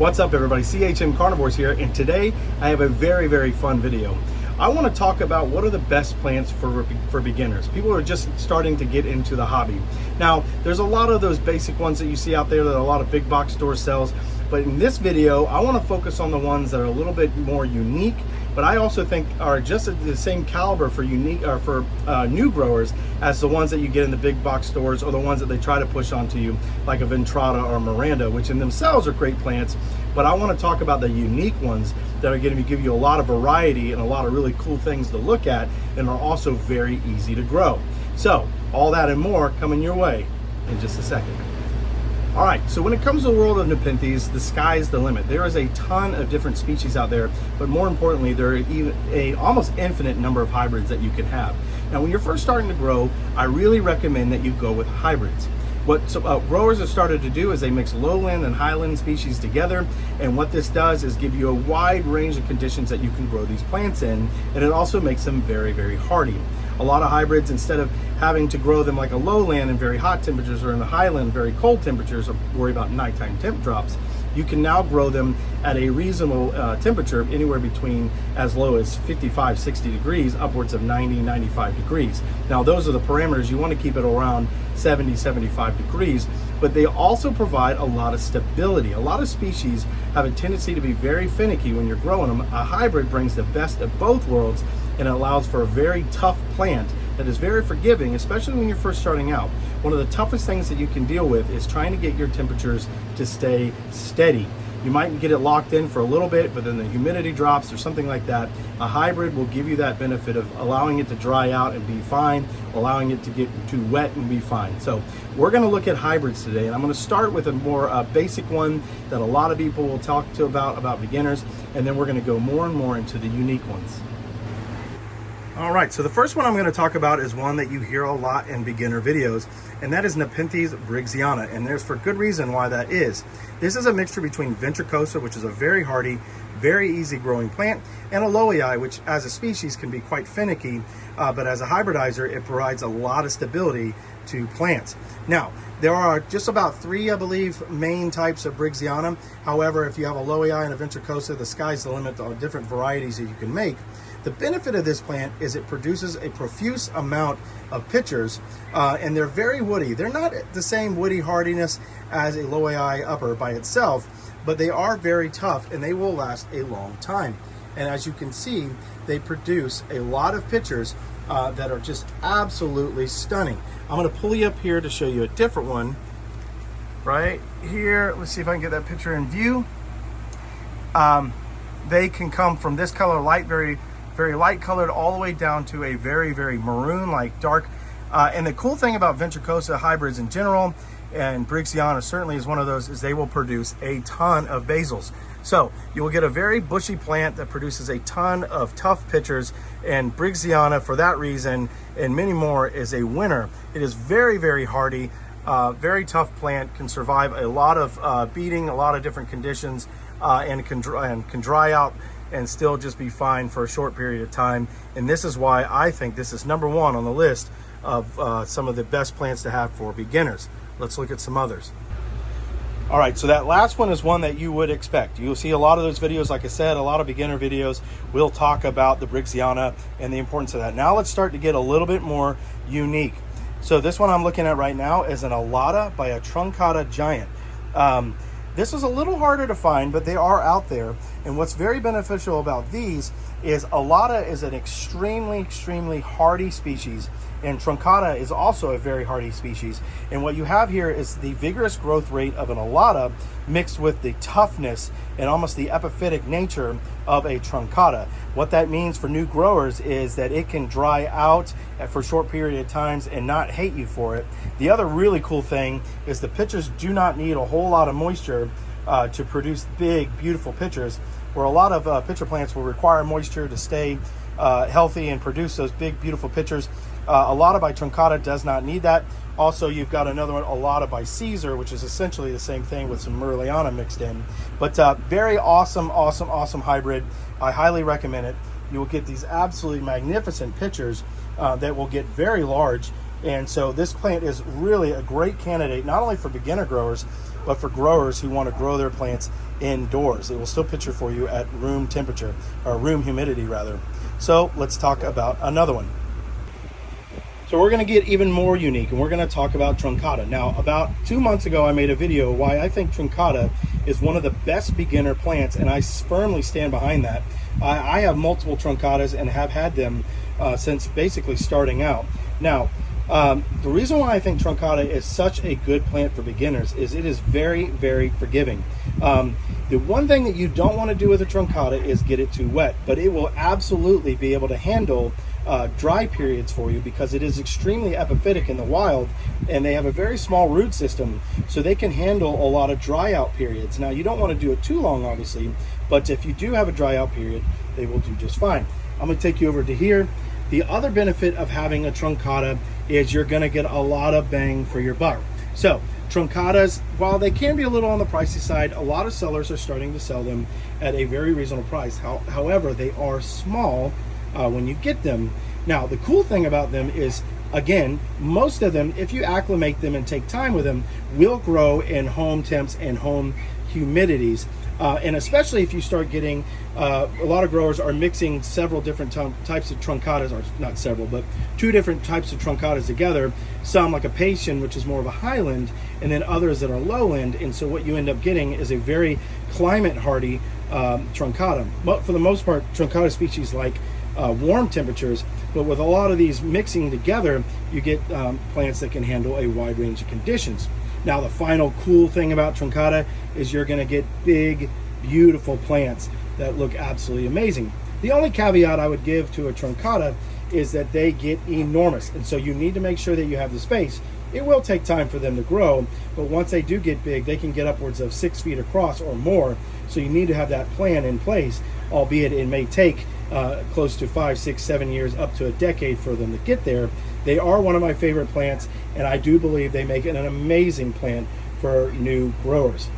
What's up everybody, CHM Carnivorous here, and today I have a very fun video. I want to talk about what are the best plants for beginners. People are just starting to get into the hobby. Now, there's a lot of those basic ones that you see out there that a lot of big box store sells, but in this video, I want to focus on the ones that are a little bit more unique, but I also think are just at the same caliber for new growers as the ones that you get in the big box stores or the ones that they try to push onto you, like a Ventrata or Miranda, which in themselves are great plants. But I want to talk about the unique ones that are going to give you a lot of variety and a lot of really cool things to look at, and are also very easy to grow. So all that and more coming your way in just a second. All right, so when it comes to the world of Nepenthes, the sky's the limit. There is a ton of different species out there, but more importantly, there are even a almost infinite number of hybrids that you can have. Now, when you're first starting to grow, I really recommend that you go with hybrids. What growers have started to do is they mix lowland and highland species together, and what this does is give you a wide range of conditions that you can grow these plants in, and it also makes them very hardy. A lot of hybrids, instead of having to grow them like a lowland in very hot temperatures or in the highland very cold temperatures or worry about nighttime temp drops, you can now grow them at a reasonable temperature, anywhere between as low as 55-60 degrees upwards of 90-95 degrees. Now, those are the parameters. You want to keep it around 70-75 degrees, but they also provide a lot of stability. A lot of species have a tendency to be very finicky when you're growing them. A hybrid brings the best of both worlds, and it allows for a very tough plant that is very forgiving, especially when you're first starting out. One of the toughest things that you can deal with is trying to get your temperatures to stay steady. You might get it locked in for a little bit, but then the humidity drops or something like that. A hybrid will give you that benefit of allowing it to dry out and be fine, allowing it to get too wet and be fine. So we're going to look at hybrids today, and I'm going to start with a more basic one that a lot of people will talk to about beginners, and then we're going to go more and more into the unique ones. All right, so the first one I'm going to talk about is one that you hear a lot in beginner videos, and that is Nepenthes briggsiana, and there's for good reason why that is. This is a mixture between ventricosa, which is a very hardy, very easy growing plant, and a lowii, which as a species can be quite finicky, but as a hybridizer, it provides a lot of stability to plants. Now, there are just about 3, I believe, main types of briggsiana. However, if you have a lowii and a ventricosa, the sky's the limit on different varieties that you can make. The benefit of this plant is it produces a profuse amount of pitchers, and they're very woody. They're not the same woody hardiness as a lowii upper by itself, but they are very tough and they will last a long time. And as you can see, they produce a lot of pitchers that are just absolutely stunning. I'm going to pull you up here to show you a different one right here. Let's see if I can get that picture in view. They can come from this color, light, very light colored, all the way down to a very maroon, like dark. And the cool thing about ventricosa hybrids in general, and briggsiana certainly is one of those, is they will produce a ton of basils. So you will get a very bushy plant that produces a ton of tough pitchers, and briggsiana, for that reason and many more, is a winner. It is very hardy, very tough plant, can survive a lot of beating, a lot of different conditions, and can dry out and still just be fine for a short period of time. And this is why I think this is number 1 on the list of some of the best plants to have for beginners. Let's look at some others. All right, so that last one is one that you would expect. You'll see a lot of those videos, like I said, a lot of beginner videos will talk about the briggsiana and the importance of that. Now let's start to get a little bit more unique. So this one I'm looking at right now is an Alata by a truncata giant. This is a little harder to find, but they are out there. And what's very beneficial about these is Alata is an extremely hardy species, and truncata is also a very hardy species. And what you have here is the vigorous growth rate of an Alata mixed with the toughness and almost the epiphytic nature of a truncata. What that means for new growers is that it can dry out for a short period of times and not hate you for it. The other really cool thing is the pitchers do not need a whole lot of moisture to produce big, beautiful pitchers, where a lot of pitcher plants will require moisture to stay healthy and produce those big, beautiful pitchers. Alata by truncata does not need that. Also, you've got another one, Alata by Caesar, which is essentially the same thing with some Murrayana mixed in. But very awesome hybrid. I highly recommend it. You will get these absolutely magnificent pitchers that will get very large. And so this plant is really a great candidate, not only for beginner growers, but for growers who want to grow their plants indoors. It will still pitcher for you at room temperature, or room humidity rather. So let's talk about another one. So we're going to get even more unique, and we're going to talk about truncata. Now, about 2 months ago, I made a video why I think truncata is one of the best beginner plants, and I firmly stand behind that. I have multiple truncatas and have had them since basically starting out. Now, the reason why I think truncata is such a good plant for beginners is it is very, very forgiving. The one thing that you don't want to do with a truncata is get it too wet, but it will absolutely be able to handle dry periods for you because it is extremely epiphytic in the wild, and they have a very small root system, so they can handle a lot of dry out periods. Now, you don't want to do it too long, obviously, but if you do have a dry out period, they will do just fine. I'm going to take you over to here. The other benefit of having a truncata is you're going to get a lot of bang for your buck. So truncatas, while they can be a little on the pricey side, a lot of sellers are starting to sell them at a very reasonable price. However, they are small when you get them. Now, the cool thing about them is, again, most of them, if you acclimate them and take time with them, will grow in home temps and home humidities. And especially if you start getting, a lot of growers are mixing several different types of truncatas, or not several, but 2 different types of truncatas together. Some like a Patian, which is more of a highland, and then others that are lowland. And so what you end up getting is a very climate hardy truncata. But for the most part, truncata species like warm temperatures, but with a lot of these mixing together, you get plants that can handle a wide range of conditions. Now, the final cool thing about truncata is you're going to get big, beautiful plants that look absolutely amazing. The only caveat I would give to a truncata is that they get enormous, and so you need to make sure that you have the space. It will take time for them to grow, but once they do get big, they can get upwards of 6 feet across or more, so you need to have that plan in place, albeit it may take close to 5, 6, 7 years, up to a decade for them to get there. They are one of my favorite plants, and I do believe they make it an amazing plant for new growers.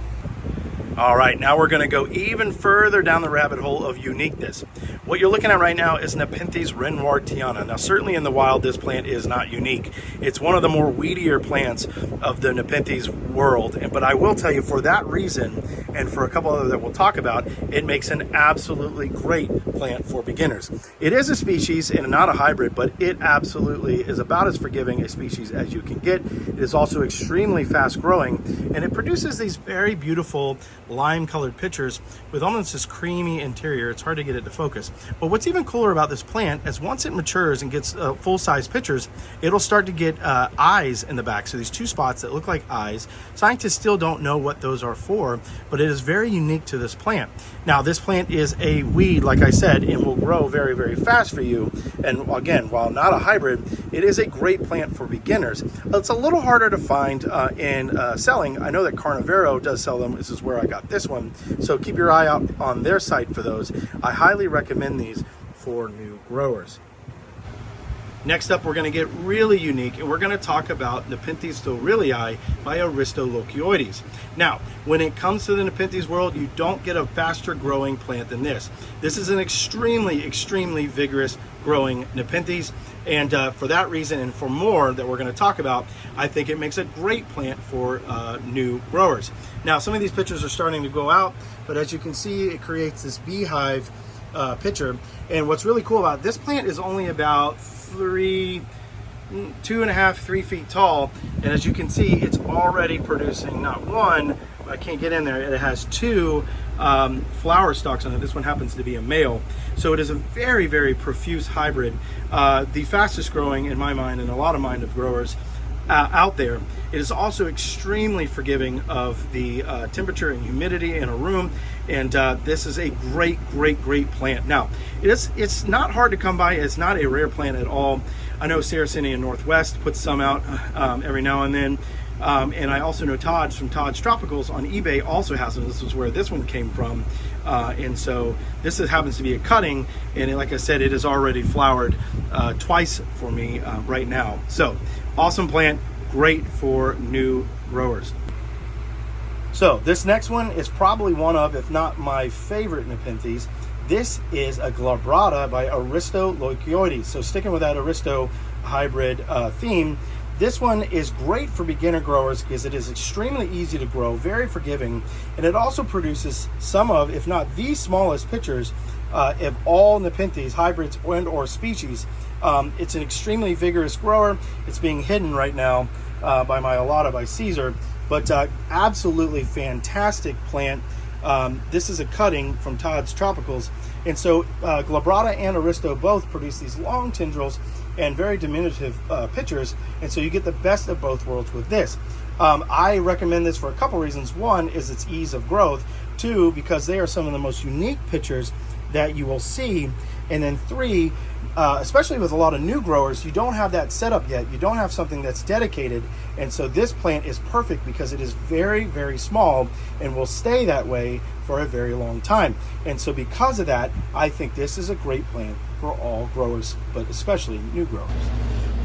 All right, now we're going to go even further down the rabbit hole of uniqueness. What you're looking at right now is Nepenthes reinwardtiana. Now, certainly in the wild, this plant is not unique. It's one of the more weedier plants of the Nepenthes world. But I will tell you, for that reason, and for a couple other that we'll talk about, it makes an absolutely great plant for beginners. It is a species and not a hybrid, but it absolutely is about as forgiving a species as you can get. It is also extremely fast growing, and it produces these very beautiful lime colored pitchers with almost this creamy interior. It's hard to get it to focus. But what's even cooler about this plant is once it matures and gets full-size pitchers, it'll start to get eyes in the back. So these 2 spots that look like eyes. Scientists still don't know what those are for, but it is very unique to this plant. Now, this plant is a weed, like I said, and will grow very, very fast for you. And again, while not a hybrid, it is a great plant for beginners. It's a little harder to find in selling. I know that Carnivorous does sell them. This is where I got this one, so keep your eye out on their site for those. I highly recommend these for new growers. Next up, we're going to get really unique, and we're going to talk about Nepenthes storylii by Aristolochioides. Now, when it comes to the Nepenthes world, you don't get a faster growing plant than this. This is an extremely, extremely vigorous growing Nepenthes, and for that reason and for more that we're going to talk about, I think it makes a great plant for new growers. Now, some of these pictures are starting to go out, but as you can see, it creates this beehive picture. And what's really cool about this plant is only about 2.5, 3 feet tall, and as you can see, it's already producing not one, I can't get in there, it has 2 flower stalks on it. This one happens to be a male, so it is a very, very profuse hybrid, the fastest growing in my mind and a lot of mind of growers out there. It is also extremely forgiving of the temperature and humidity in a room, and this is a great, great, great plant. Now, it's not hard to come by. It's not a rare plant at all. I know Saracenia Northwest puts some out every now and then, and I also know Todd's from Todd's Tropicals on eBay also has them. This is where this one came from, and so this happens to be a cutting, and like I said, it is already flowered twice for me right now. So awesome plant, great for new growers. So this next one is probably one of, if not my favorite Nepenthes. This is a glabrata by Aristolochioides. So sticking with that Aristo hybrid theme, This one is great for beginner growers because it is extremely easy to grow, very forgiving, and it also produces some of, if not the smallest pitchers of all Nepenthes hybrids and or species. It's an extremely vigorous grower. It's being hidden right now by my Alata by Caesar, but absolutely fantastic plant. This is a cutting from Todd's Tropicals, and so Glabrata and Aristo both produce these long tendrils and very diminutive pitchers, and so you get the best of both worlds with this. I recommend this for a couple reasons. One is its ease of growth. Two, because they are some of the most unique pitchers that you will see. And then three, especially with a lot of new growers, you don't have that setup yet. You don't have something that's dedicated. And so this plant is perfect because it is very, very small and will stay that way for a very long time. And so because of that, I think this is a great plant for all growers, but especially new growers.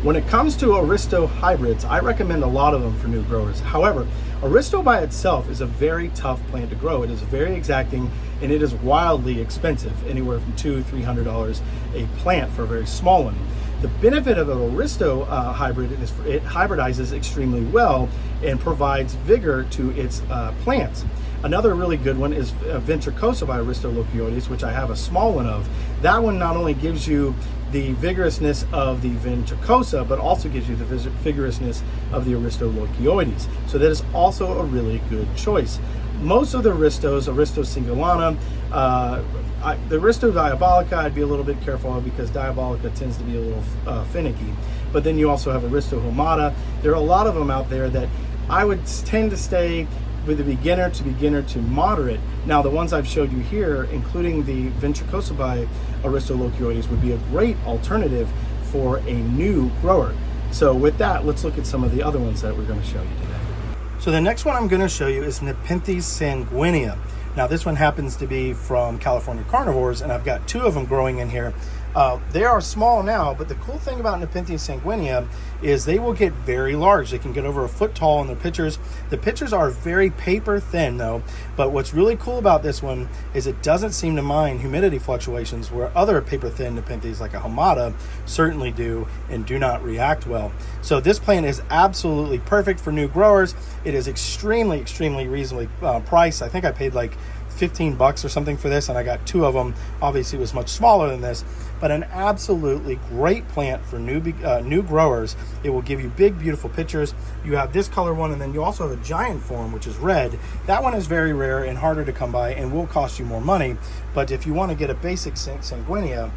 When it comes to Aristo hybrids, I recommend a lot of them for new growers. However, Aristo by itself is a very tough plant to grow. It is very exacting and it is wildly expensive, anywhere from $200–300 a plant for a very small one. The benefit of an Aristo hybrid is it hybridizes extremely well and provides vigor to its plants. Another really good one is ventricosa by Aristolochioides, which I have a small one of. That one not only gives you the vigorousness of the ventricosa, but also gives you the vigorousness of the Aristolochioides. So that is also a really good choice. Most of the Aristos, Aristo singulana, the Aristo diabolica, I'd be a little bit careful of because diabolica tends to be a little finicky. But then you also have Aristo humata. There are a lot of them out there that I would tend to stay with the beginner to moderate. Now, the ones I've showed you here, including the ventricosa by Aristolochioides, would be a great alternative for a new grower. So with that, let's look at some of the other ones that we're going to show you today. So the next one I'm going to show you is Nepenthes sanguinea. Now this one happens to be from California Carnivores, and I've got two of them growing in here. They are small now, but the cool thing about Nepenthes sanguinea is they will get very large. They can get over a foot tall in their pitchers. The pitchers are very paper thin though, but what's really cool about this one is it doesn't seem to mind humidity fluctuations where other paper thin Nepenthes like a humata certainly do and do not react well. So this plant is absolutely perfect for new growers. It is extremely reasonably priced. I think I paid like $15 or something for this, and I got two of them. Obviously it was much smaller than this, but an absolutely great plant for new growers. It will give you big beautiful pitchers. You have this color one, and then you also have a giant form, which is red. That one is very rare and harder to come by and will cost you more money, but if you want to get a basic sanguinea,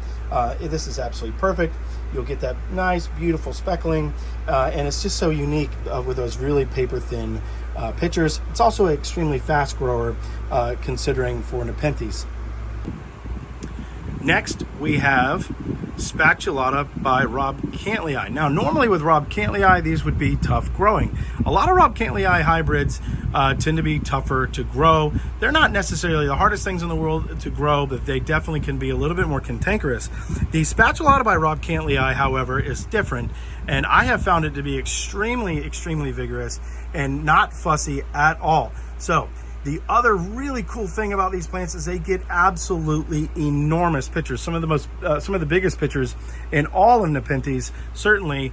this is absolutely perfect. You'll get that nice beautiful speckling, and it's just so unique with those really paper thin pitchers. It's also an extremely fast grower considering for Nepenthes. Next, we have Spatulata by Rob Cantley. Now, normally with Rob Cantley, these would be tough growing. A lot of Rob Cantley hybrids tend to be tougher to grow. They're not necessarily the hardest things in the world to grow, but they definitely can be a little bit more cantankerous. The Spatulata by Rob Cantley, however, is different, and I have found it to be extremely vigorous and not fussy at all. So the other really cool thing about these plants is they get absolutely enormous pitchers. Some of the biggest pitchers in all of Nepenthes, certainly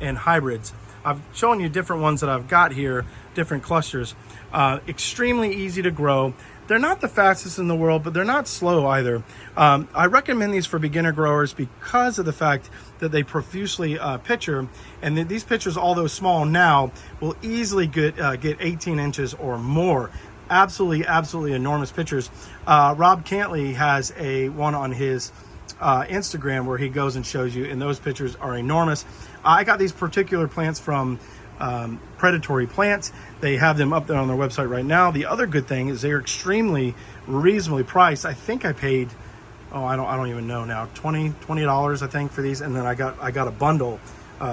in hybrids. I've shown you different ones that I've got here, different clusters. Extremely easy to grow. They're not the fastest in the world, but they're not slow either. I recommend these for beginner growers because of the fact that they profusely pitcher, and these pitchers, although small now, will easily get 18 inches or more. Absolutely enormous pitchers. Rob Cantley has one on his Instagram where he goes and shows you, and those pitchers are enormous. I got these particular plants from Predatory Plants. They have them up there on their website right now. The other good thing is they're extremely reasonably priced. I think I paid, I don't even know now, $20 I think for these, and then I got a bundle,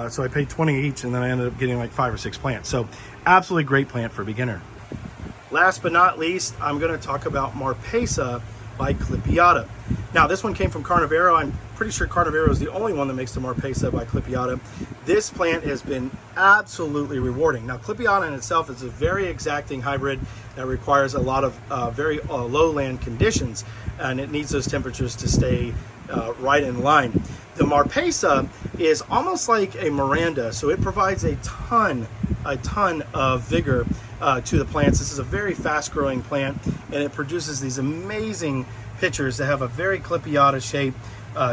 so I paid $20 each, and then I ended up getting like 5 or 6 plants. So absolutely great plant for a beginner. Last but not least, I'm going to talk about Marpesa by Clipiata. Now, this one came from Carnivoro. I'm pretty sure Carnivoro is the only one that makes the Marpesa by Clipiata. This plant has been absolutely rewarding. Now, Clipiata in itself is a very exacting hybrid that requires a lot of very lowland conditions, and it needs those temperatures to stay right in line. The Marpesa is almost like a Miranda, so it provides a ton of vigor to the plants. This is a very fast-growing plant, and it produces these amazing pictures that have a very clipiata shape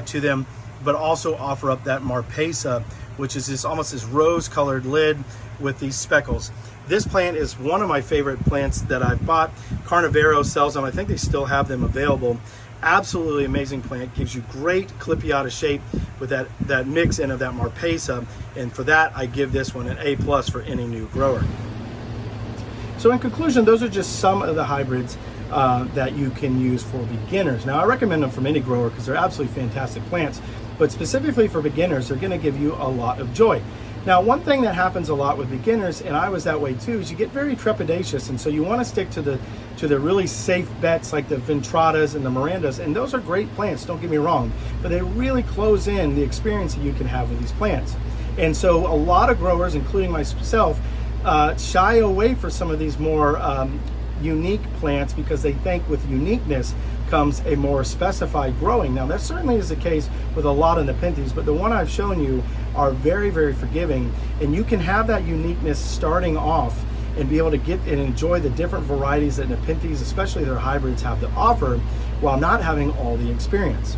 to them, but also offer up that Marpesa, which is this almost this rose-colored lid with these speckles. This plant is one of my favorite plants that I've bought. Carnivorous sells them. I think they still have them available. Absolutely amazing plant. Gives you great clipiata shape with that mix in of that Marpesa, and for that I give this one an A+ for any new grower. So in conclusion, those are just some of the hybrids that you can use for beginners. Now I recommend them from any grower because they're absolutely fantastic plants, but specifically for beginners, they're going to give you a lot of joy. Now, one thing that happens a lot with beginners, and I was that way too, is you get very trepidatious, and so you want to stick to the really safe bets like the Ventratas and the Mirandas, and those are great plants, don't get me wrong, but they really close in the experience that you can have with these plants. And so a lot of growers, including myself, shy away for some of these more unique plants because they think with uniqueness comes a more specified growing. Now that certainly is the case with a lot of Nepenthes, but the one I've shown you are very, very forgiving, and you can have that uniqueness starting off and be able to get and enjoy the different varieties that Nepenthes, especially their hybrids, have to offer while not having all the experience.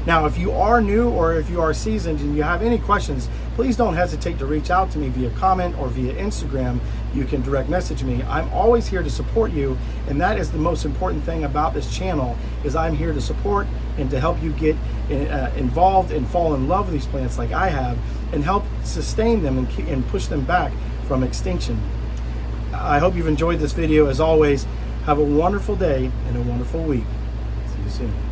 Now, if you are new or if you are seasoned and you have any questions, please don't hesitate to reach out to me via comment or via Instagram. You can direct message me. I'm always here to support you, and that is the most important thing about this channel, is I'm here to support and to help you get involved and fall in love with these plants like I have, and help sustain them and push them back from extinction. I hope you've enjoyed this video. As always, have a wonderful day and a wonderful week. See you soon.